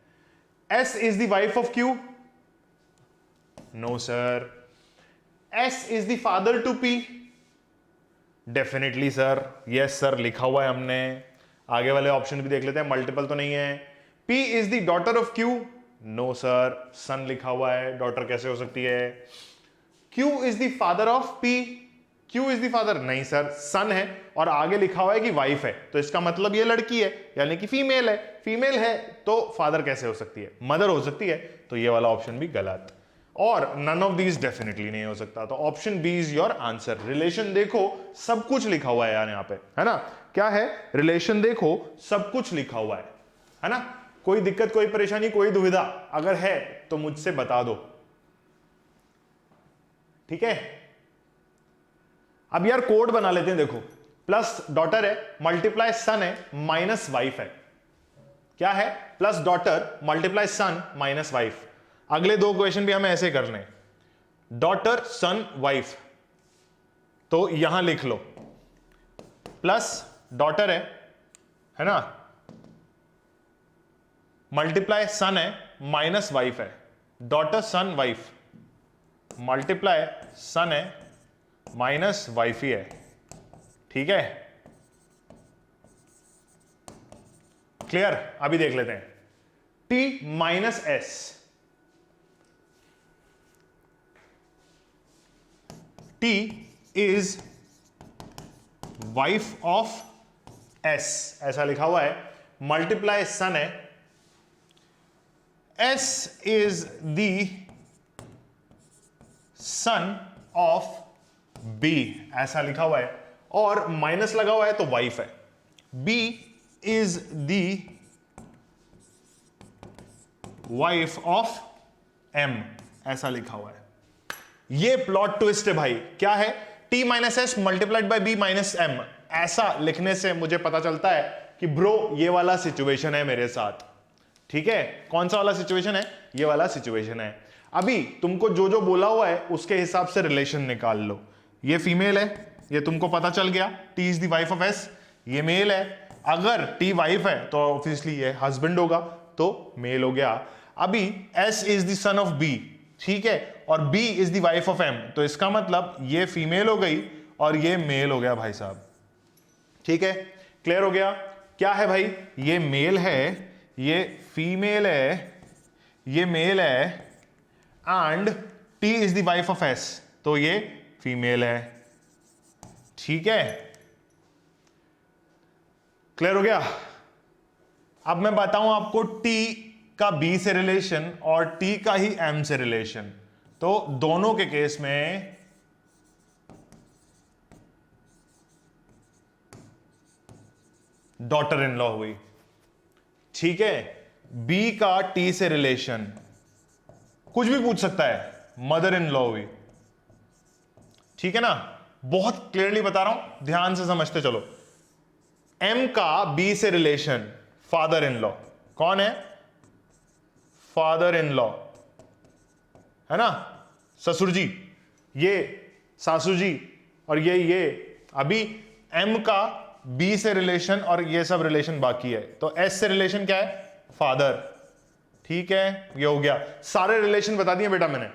S is the wife of Q? No sir. S is the father to P? Definitely sir, yes sir, लिखा हुआ है हमने। आगे वाले ऑप्शन भी देख लेते हैं, मल्टीपल तो नहीं है। P is the daughter of Q? No sir, son लिखा हुआ है, डॉटर कैसे हो सकती है। Q is the father of P? Q is the father? नहीं सर, सन है और आगे लिखा हुआ है कि वाइफ है, तो इसका मतलब ये लड़की है, यानी कि फीमेल है। फीमेल है तो फादर कैसे हो सकती है? मदर हो सकती है, तो ये वाला ऑप्शन भी गलत। और नन ऑफ दीज डेफिनेटली नहीं हो सकता, तो option B is your answer. Relation देखो, सब कुछ लिखा हुआ है यार यहाँ पे, है ना। क्या है? रिलेशन देखो, सब कुछ लिखा हुआ है ना। कोई दिक्कत, कोई परेशानी, कोई दुविधा अगर है तो मुझसे बता दो, ठीक है। अब यार कोड बना लेते हैं, देखो, प्लस डॉटर है, मल्टीप्लाई सन है, माइनस वाइफ है। क्या है? प्लस डॉटर मल्टीप्लाई सन माइनस वाइफ। अगले दो क्वेश्चन भी हमें ऐसे करने हैं, डॉटर सन वाइफ, तो यहां लिख लो प्लस डॉटर है ना, मल्टीप्लाई सन है, माइनस वाइफ है। डॉटर सन वाइफ मल्टीप्लाई सन है माइनस वाइफ ही है, ठीक है। क्लियर? अभी देख लेते हैं, T minus S, T is wife of S, ऐसा लिखा हुआ है, मल्टीप्लाई सन है, S is the son of B, ऐसा लिखा हुआ है, और माइनस लगा हुआ है तो वाइफ है। B is the wife of M, ऐसा लिखा हुआ है। ये प्लॉट ट्विस्ट है भाई। क्या है? T minus S multiplied by B minus M, ऐसा लिखने से मुझे पता चलता है कि ब्रो ये वाला सिचुएशन है मेरे साथ, ठीक है। कौन सा वाला सिचुएशन है? ये वाला सिचुएशन है। अभी तुमको जो जो बोला हुआ है उसके हिसाब से रिलेशन निकाल लो। ये फीमेल है, ये तुमको पता चल गया, T is the wife of S। ये मेल है, अगर T वाइफ है तो ऑब्वियसली ये हस्बैंड होगा, तो मेल हो गया। अभी S is the son of B, ठीक है, और B is the wife of M, तो इसका मतलब ये फीमेल हो गई और ये मेल हो गया भाई साहब, ठीक है। क्लियर हो गया? क्या है भाई? ये मेल है, ये फीमेल है, ये मेल है, and T is the wife of S, तो ये फीमेल है, ठीक है। क्लियर हो गया? अब मैं बताऊं आपको T का B से रिलेशन और T का ही M से रिलेशन, तो दोनों के केस में डॉटर इन लॉ हुई, ठीक है। B का T से रिलेशन, कुछ भी पूछ सकता है, मदर इन लॉ हुई, ठीक है ना। बहुत क्लियरली बता रहा हूं, ध्यान से समझते चलो। M का B से रिलेशन, फादर इन लॉ, कौन है? फादर इन लॉ, है ना, ससुर जी, ये सासू जी, और ये अभी M का B से रिलेशन और ये सब रिलेशन बाकी है, तो S से रिलेशन क्या है? फादर, ठीक है। ये हो गया, सारे रिलेशन बता दिए बेटा मैंने,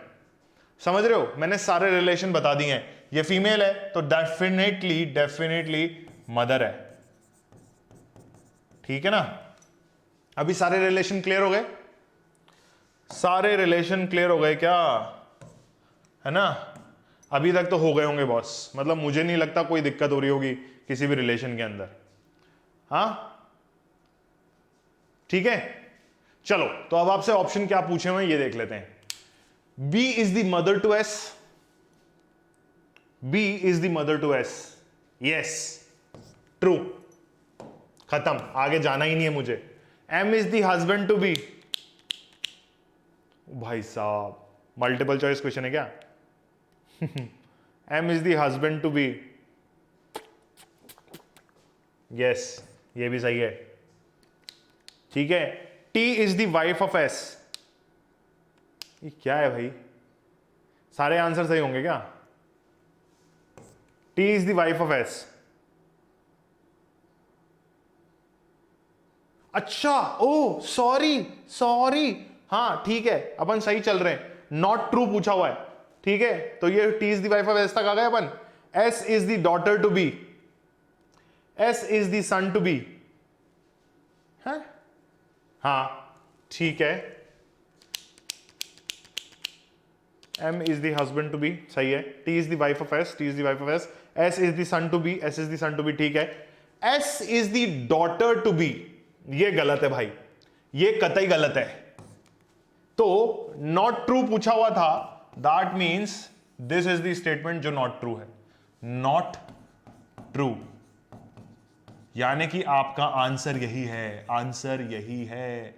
समझ रहे हो, मैंने सारे रिलेशन बता दिए हैं। ये फीमेल है तो डेफिनेटली मदर है, ठीक है ना। अभी सारे रिलेशन क्लियर हो गए, सारे रिलेशन क्लियर हो गए क्या, है ना। अभी तक तो हो गए होंगे बॉस, मतलब मुझे नहीं लगता कोई दिक्कत हो रही होगी किसी भी रिलेशन के अंदर, हाँ ठीक है। चलो तो अब आपसे ऑप्शन क्या पूछे हुए ये देख लेते हैं। B is the mother to S, B is the mother to S, yes true, खत्म, आगे जाना ही नहीं है मुझे। M is the husband to B, भाई साहब मल्टीपल चॉइस क्वेश्चन है क्या। M is the husband to B, yes ये भी सही है, ठीक है। T is the wife of S, ये क्या है भाई, सारे आंसर सही होंगे क्या। T is the wife of S, अच्छा ओ सॉरी सॉरी, हाँ ठीक है अपन सही चल रहे हैं, नॉट ट्रू पूछा हुआ है, ठीक है। तो ये T is the wife of S तक आ गए अपन। S is the daughter to B, S is the son to be, है हाँ ठीक है। M is the husband to be, सही है। T is the wife of S, T is the wife of S. S is the son to B, S is the son to be, ठीक है। S is the daughter to B, ये गलत है भाई, ये कतई गलत है। तो नॉट ट्रू पूछा हुआ था, that means this is the statement जो नॉट ट्रू है, नॉट ट्रू, यानी कि आपका आंसर यही है, आंसर यही है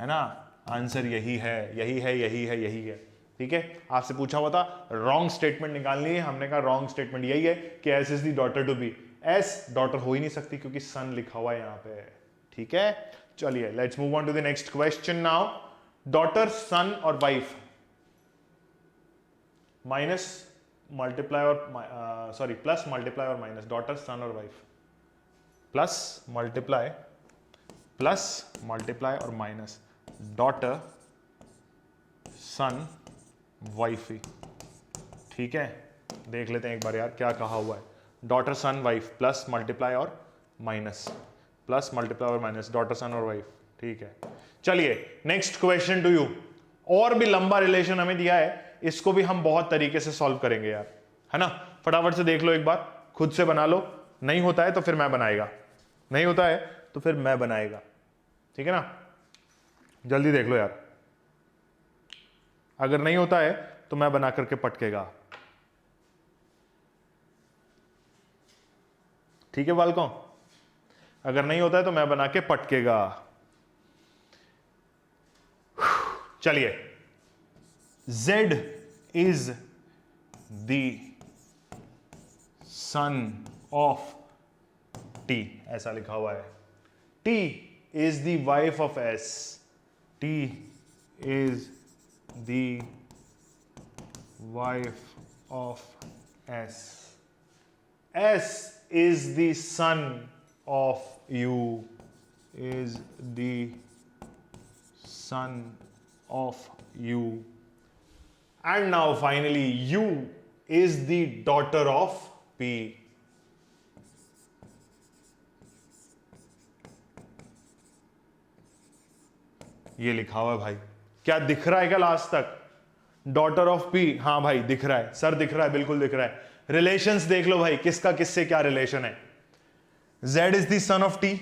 ना, आंसर यही है, यही है, यही है, यही है, ठीक है। आपसे पूछा हुआ था रॉन्ग स्टेटमेंट निकालनी है, हमने कहा रॉन्ग स्टेटमेंट यही है कि S is the daughter to B. S daughter हो ही नहीं सकती क्योंकि सन लिखा हुआ है यहां पे, ठीक है। चलिए let's move on to the next question now. Daughter son और वाइफ, माइनस मल्टीप्लाई और सॉरी प्लस मल्टीप्लाई और माइनस, डॉटर सन और वाइफ, प्लस मल्टीप्लाई और माइनस, डॉटर सन वाइफी, ठीक है। देख लेते हैं एक बार यार क्या कहा हुआ है। डॉटर सन वाइफ प्लस मल्टीप्लाई और माइनस, प्लस मल्टीप्लाई और माइनस, डॉटर सन और वाइफ, ठीक है। चलिए नेक्स्ट क्वेश्चन टू यू। और भी लंबा रिलेशन हमें दिया है, इसको भी हम बहुत तरीके से सॉल्व करेंगे यार, है ना। फटाफट से देख लो एक बार, खुद से बना लो, नहीं होता है तो फिर मैं बनाएगा, नहीं होता है तो फिर मैं बनाएगा, ठीक है ना। जल्दी देख लो यार, अगर नहीं होता है तो मैं बना करके पटकेगा, ठीक है बालकों, अगर नहीं होता है तो मैं बना के पटकेगा। चलिए, Z is the son of T, ऐसा लिखा हुआ है। T is the wife of S, T is the wife of S, S is the son of U, is the son of U, and now finally U is the daughter of P. ये लिखा हुआ है भाई, क्या दिख रहा है क्या लास्ट तक, डॉटर ऑफ पी, हाँ भाई दिख रहा है सर, दिख रहा है, बिल्कुल दिख रहा है। रिलेशंस देख लो भाई, किसका किससे क्या रिलेशन है। Z is the son of T,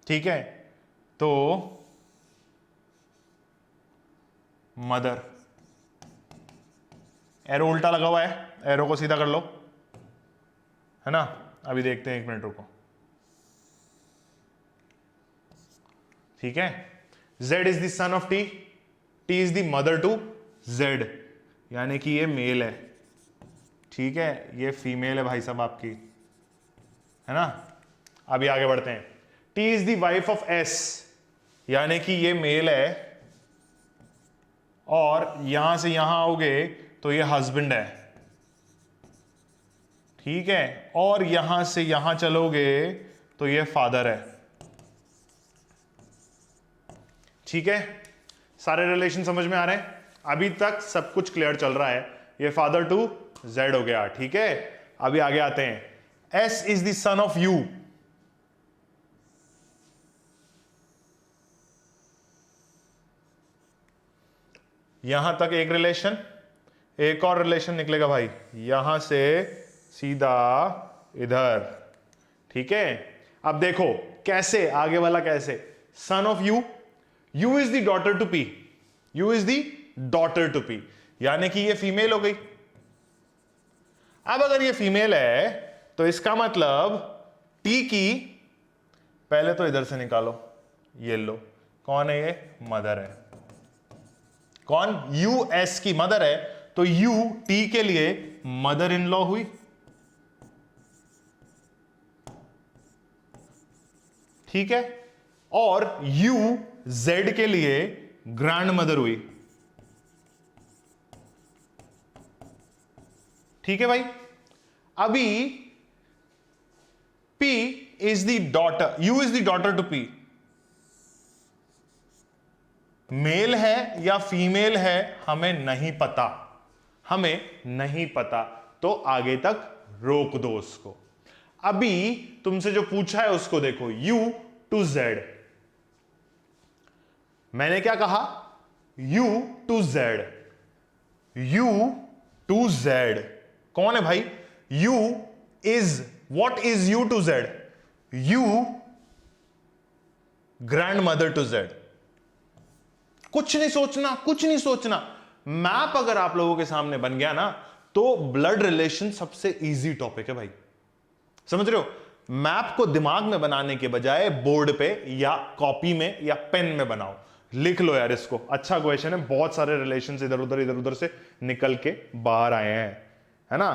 ठीक है, तो मदर, एरो उल्टा लगा हुआ है, एरो को सीधा कर लो, है ना। अभी देखते हैं, एक मिनट रुको, ठीक है। Z is the son of T, T is the mother to Z, यानी कि ये मेल है, ठीक है, ये फीमेल है भाई साहब आपकी, है ना। अभी आगे बढ़ते हैं। T is the wife of S, यानी कि ये मेल है, और यहां से यहां आओगे तो ये हस्बैंड है, ठीक है, और यहां से यहां चलोगे तो ये फादर है, ठीक है। सारे रिलेशन समझ में आ रहे हैं, अभी तक सब कुछ क्लियर चल रहा है। ये फादर टू Z हो गया, ठीक है। अभी आगे आते हैं। S is the son of you. यहां तक एक रिलेशन, एक और रिलेशन निकलेगा भाई यहां से सीधा इधर। ठीक है, अब देखो कैसे, आगे वाला कैसे, son of U, U is the daughter to P, U is the daughter to P, यानी कि ये फीमेल हो गई। अब अगर ये फीमेल है तो इसका मतलब टी की, पहले तो इधर से निकालो, ये लो, कौन है ये, मदर है। कौन, यू एस की मदर है, तो यू टी के लिए मदर इन लॉ हुई। ठीक है, और यू जेड के लिए ग्रैंड मदर हुई। ठीक है भाई, अभी P is the daughter, U is the daughter to P, male है या फीमेल है हमें नहीं पता, हमें नहीं पता, तो आगे तक रोक दो उसको। अभी तुमसे जो पूछा है उसको देखो, U टू Z, मैंने क्या कहा, U to Z, U to Z कौन है भाई, U is, what is U to Z, U grandmother to Z। कुछ नहीं सोचना, कुछ नहीं सोचना, मैप अगर आप लोगों के सामने बन गया ना, तो ब्लड रिलेशन सबसे इजी टॉपिक है भाई, समझ रहे हो। मैप को दिमाग में बनाने के बजाय बोर्ड पे या कॉपी में या पेन में बनाओ, लिख लो यार इसको, अच्छा क्वेश्चन है, बहुत सारे रिलेशंस इधर उधर से निकल के बाहर आए हैं, है ना।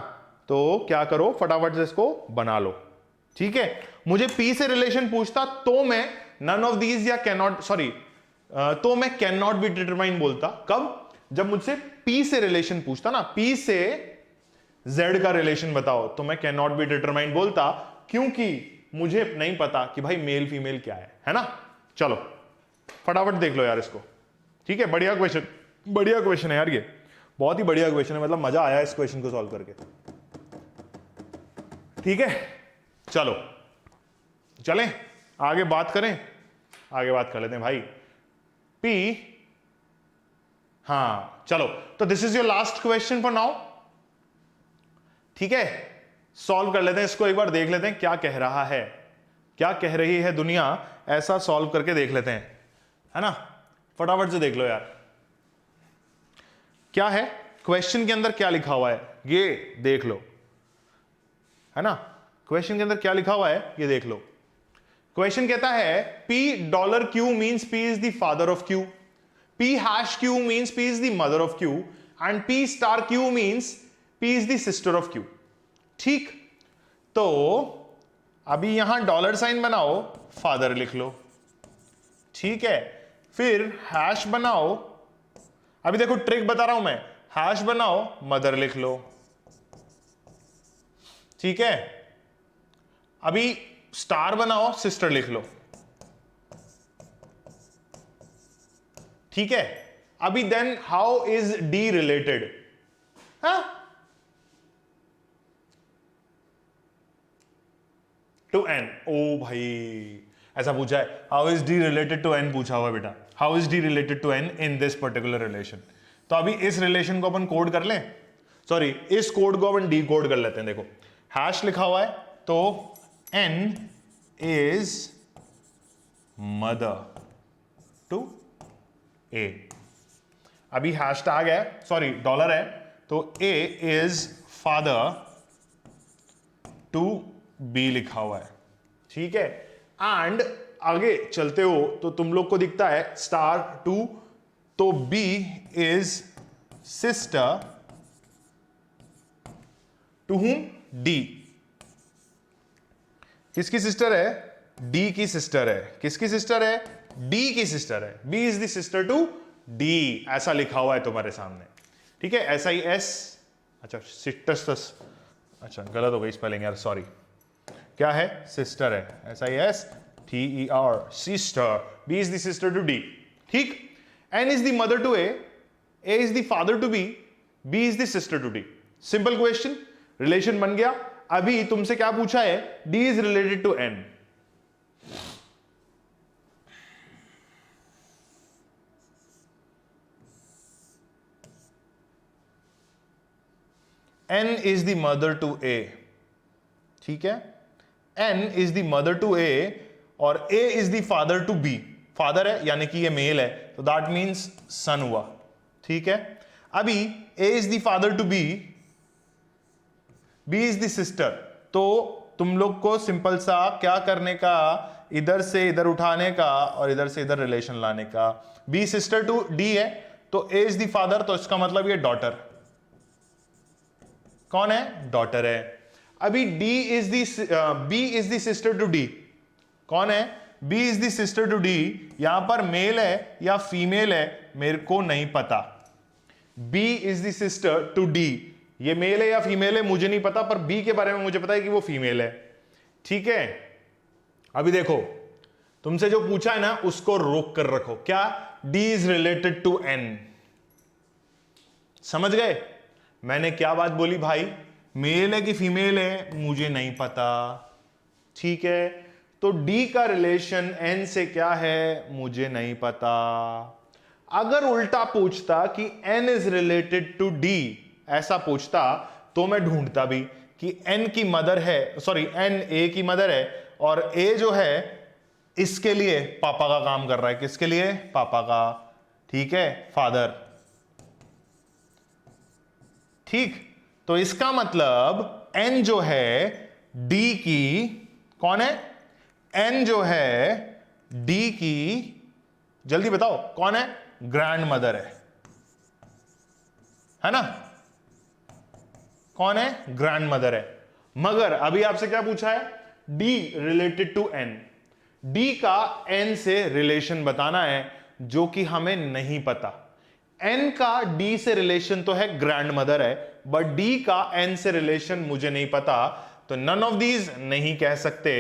तो क्या करो, फटाफट से इसको बना लो। ठीक है, मुझे पी से रिलेशन पूछता तो मैं नन ऑफ दीज या कैन नॉट, सॉरी, तो मैं कैन नॉट बी डिटरमाइन बोलता। कब, जब मुझसे पी से रिलेशन पूछता ना, पी से जेड का रिलेशन बताओ, तो मैं कैन नॉट बी डिटरमाइन बोलता, क्योंकि मुझे नहीं पता कि भाई मेल फीमेल क्या है ना। चलो फटाफट देख लो यार इसको। ठीक है, बढ़िया क्वेश्चन, बढ़िया क्वेश्चन है यार, ये बहुत ही बढ़िया क्वेश्चन है, मतलब मजा आया इस क्वेश्चन को सॉल्व करके। ठीक है, चलो चलें आगे बात करें, आगे बात कर लेते हैं भाई। P, हाँ चलो, तो this is your last question for now. ठीक है, सॉल्व कर लेते हैं इसको, एक बार देख लेते हैं क्या कह रहा है, क्या कह रही है दुनिया, ऐसा सॉल्व करके देख लेते हैं, है ना। फटाफट से देख लो यार क्या है क्वेश्चन के अंदर, क्या लिखा हुआ है ये देख लो, है ना। क्वेश्चन के अंदर क्या लिखा हुआ है ये देख लो। क्वेश्चन कहता है P dollar Q means P is the father of Q, P hash Q means P is the mother of Q, and P star Q means P is the sister of Q। ठीक, तो अभी यहां डॉलर साइन बनाओ, फादर लिख लो। ठीक है, फिर हैश बनाओ, अभी देखो ट्रिक बता रहा हूं मैं, हैश बनाओ, मदर लिख लो। ठीक है, अभी स्टार बनाओ, सिस्टर लिख लो। ठीक है, अभी then how is D related, to N. ओ भाई ऐसा पूछा है, how is D related to N पूछा हुआ बेटा, how is D related to N in this particular relation. तो अभी इस रिलेशन को अपन कोड कर लें, सॉरी इस कोड को अपन डी कोड कर लेते हैं। देखो हैश लिखा हुआ है, तो एन इज मदर टू ए, अभी हैश टैग है, सॉरी डॉलर है, तो ए इज फादर टू बी लिखा हुआ है। ठीक है, एंड आगे चलते हो तो तुम लोग को दिखता है स्टार टू, तो B is sister to whom, D. किसकी सिस्टर है, डी की सिस्टर है। किसकी सिस्टर है, डी की सिस्टर है। B is the sister to D, ऐसा लिखा हुआ है तुम्हारे सामने। ठीक है, ऐसा ही एस, अच्छा सिस्टस, अच्छा गलत हो गई स्पेलिंग यार, सॉरी। क्या है, सिस्टर है, ऐसा ही S T E R, sister. B is the sister to D. ठीक, N is the mother to A is the father to B is the sister to D. Simple question, relation बन गया। अभी तुमसे क्या पूछा है, D is related to N. N is the mother to A, ठीक है, N is the mother to A और A is the father to B. Father है यानी कि ये मेल है, तो दैट मीन्स सन हुआ, ठीक है। अभी A is the father to B, B is the sister, तो तुम लोग को सिंपल सा क्या करने का, इधर से इधर उठाने का और इधर से इधर रिलेशन लाने का। बी सिस्टर टू डी है, तो ए इज द फादर, तो इसका मतलब ये डॉटर। कौन है, डॉटर है। अभी D is B is the sister to D, कौन है, B is the sister to D. यहां पर मेल है या फीमेल है मेरे को नहीं पता। B is the sister to D, ये मेल है या फीमेल है मुझे नहीं पता, पर बी के बारे में मुझे पता है कि वो फीमेल है, ठीक है। अभी देखो तुमसे जो पूछा है ना उसको रोक कर रखो, क्या, D is related to N. समझ गए मैंने क्या बात बोली भाई, मेल है कि फीमेल है मुझे नहीं पता, ठीक है। तो डी का रिलेशन एन से क्या है मुझे नहीं पता। अगर उल्टा पूछता कि N is related to D, ऐसा पूछता तो मैं ढूंढता भी कि एन की मदर है, सॉरी एन ए की मदर है और ए जो है इसके लिए पापा का काम कर रहा है, किसके लिए, पापा का, ठीक है, फादर, ठीक। तो इसका मतलब एन जो है डी की, कौन है, एन जो है डी की, जल्दी बताओ कौन है, ग्रैंड मदर है ना, कौन है, ग्रैंड मदर है। मगर अभी आपसे क्या पूछा है, D related to N, D का एन से रिलेशन बताना है जो कि हमें नहीं पता। एन का डी से रिलेशन तो है, ग्रैंड मदर है, बट डी का एन से रिलेशन मुझे नहीं पता, तो नन ऑफ दीज नहीं कह सकते।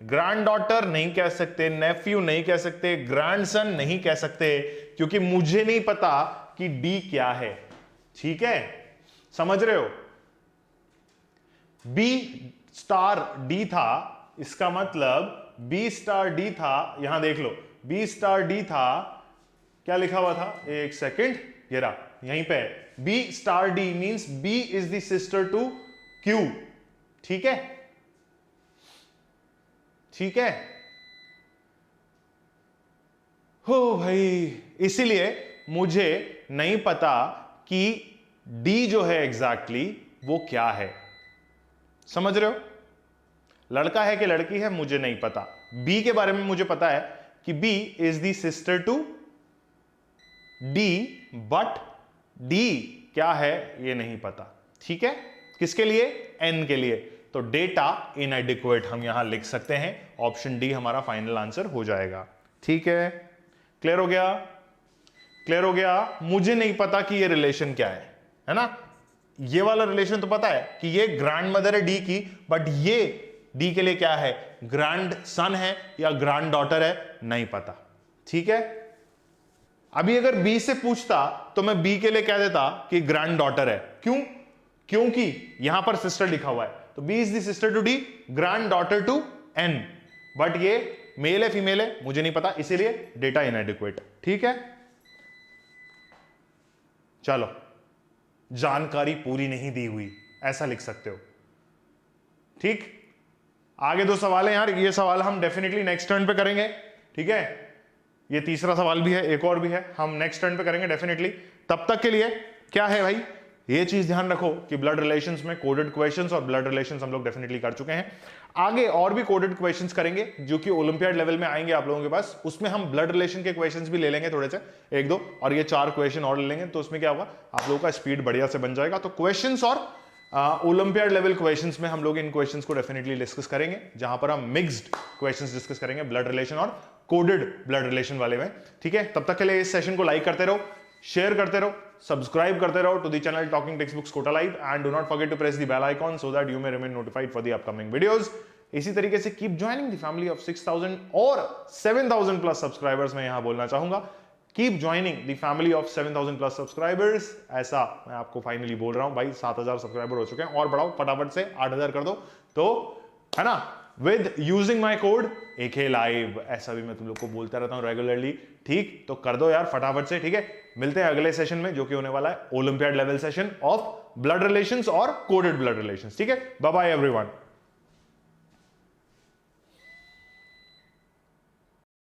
ग्रैंड डॉटर नहीं कह सकते, नेफ्यू नहीं कह सकते, ग्रैंडसन नहीं कह सकते, क्योंकि मुझे नहीं पता कि डी क्या है, ठीक है, समझ रहे हो। बी स्टार डी था, इसका मतलब बी स्टार डी था, यहां देख लो बी स्टार डी था, क्या लिखा हुआ था, एक सेकंड, ये रहा यहीं पे, B star D means B is the sister to Q, ठीक है, ठीक है। हो भाई, इसीलिए मुझे नहीं पता कि डी जो है एग्जैक्टली वो क्या है, समझ रहे हो। लड़का है कि लड़की है मुझे नहीं पता। बी के बारे में मुझे पता है कि B is the sister to D, but D क्या है ये नहीं पता, ठीक है। किसके लिए, एन के लिए, तो डेटा इनएडिक्वेट हम यहां लिख सकते हैं, ऑप्शन डी हमारा फाइनल आंसर हो जाएगा, ठीक है। क्लियर हो गया, क्लियर हो गया। मुझे नहीं पता कि ये रिलेशन क्या है ना, ये वाला रिलेशन तो पता है कि ये ग्रैंड मदर है डी की, बट ये डी के लिए क्या है, ग्रैंड सन है या ग्रैंड डॉटर है, नहीं पता, ठीक है। अभी अगर बी से पूछता तो मैं बी के लिए कह देता कि ग्रैंड डॉटर है, क्यों, क्योंकि यहां पर सिस्टर लिखा हुआ है, तो B is the sister to D, granddaughter to N, but ये मेल है फीमेल है मुझे नहीं पता, इसीलिए डेटा इनएडिक्वेट, ठीक है। चलो, जानकारी पूरी नहीं दी हुई ऐसा लिख सकते हो, ठीक। आगे दो सवाल है यार, ये सवाल हम डेफिनेटली नेक्स्ट टर्न पे करेंगे, ठीक है। ये तीसरा सवाल भी है, एक और भी है, हम नेक्स्ट टर्न पे करेंगे डेफिनेटली। तब तक के लिए क्या है भाई, ये चीज ध्यान रखो कि ब्लड रिलेशंस में कोडेड क्वेश्चंस और ब्लड रिलेशंस हम लोग डेफिनेटली कर चुके हैं। आगे और भी कोडेड क्वेश्चंस करेंगे जो कि ओलंपियाड लेवल में आएंगे आप लोगों के पास, उसमें हम ब्लड रिलेशन के क्वेश्चंस भी ले लेंगे थोड़े से, एक दो, और ये 4 क्वेश्चन और ले लेंगे, तो उसमें क्या होगा, आप लोगों का स्पीड बढ़िया से बन जाएगा। तो क्वेश्चंस और ओलंपियाड लेवल क्वेश्चंस में हम लोग इन क्वेश्चंस को डेफिनेटली डिस्कस करेंगे, जहां पर हम मिक्स्ड क्वेश्चंस डिस्कस करेंगे ब्लड रिलेशन और कोडेड ब्लड रिलेशन वाले में, ठीक है। तब तक के लिए इस सेशन को लाइक करते रहो, शेयर करते रहो, सब्सक्राइब करते रहो to the channel talking text books Kota live, and do not forget to press the bell icon so that you may remain notified for the upcoming videos. इसी तरीके से keep joining the family of 6000 और 7000 प्लस सब्सक्राइबर्स। मैं यहां बोलना चाहूंगा keep joining the family of 7,000 plus subscribers. ऐसा मैं आपको फाइनली बोल रहा हूं भाई, 7,000 सब्सक्राइबर हो चुके हैं, और बढ़ाओ फटाफट से 8,000 कर दो, तो है ना, with using my code AK Live। ऐसा भी मैं तुम लोग को बोलता रहता हूं रेगुलरली, ठीक? तो कर दो यार फटाफट से, ठीक है? मिलते हैं अगले सेशन में, जो कि होने वाला है olympiad level session of blood relations और कोडेड ब्लड रिलेशंस, ठीक है? Bye bye everyone.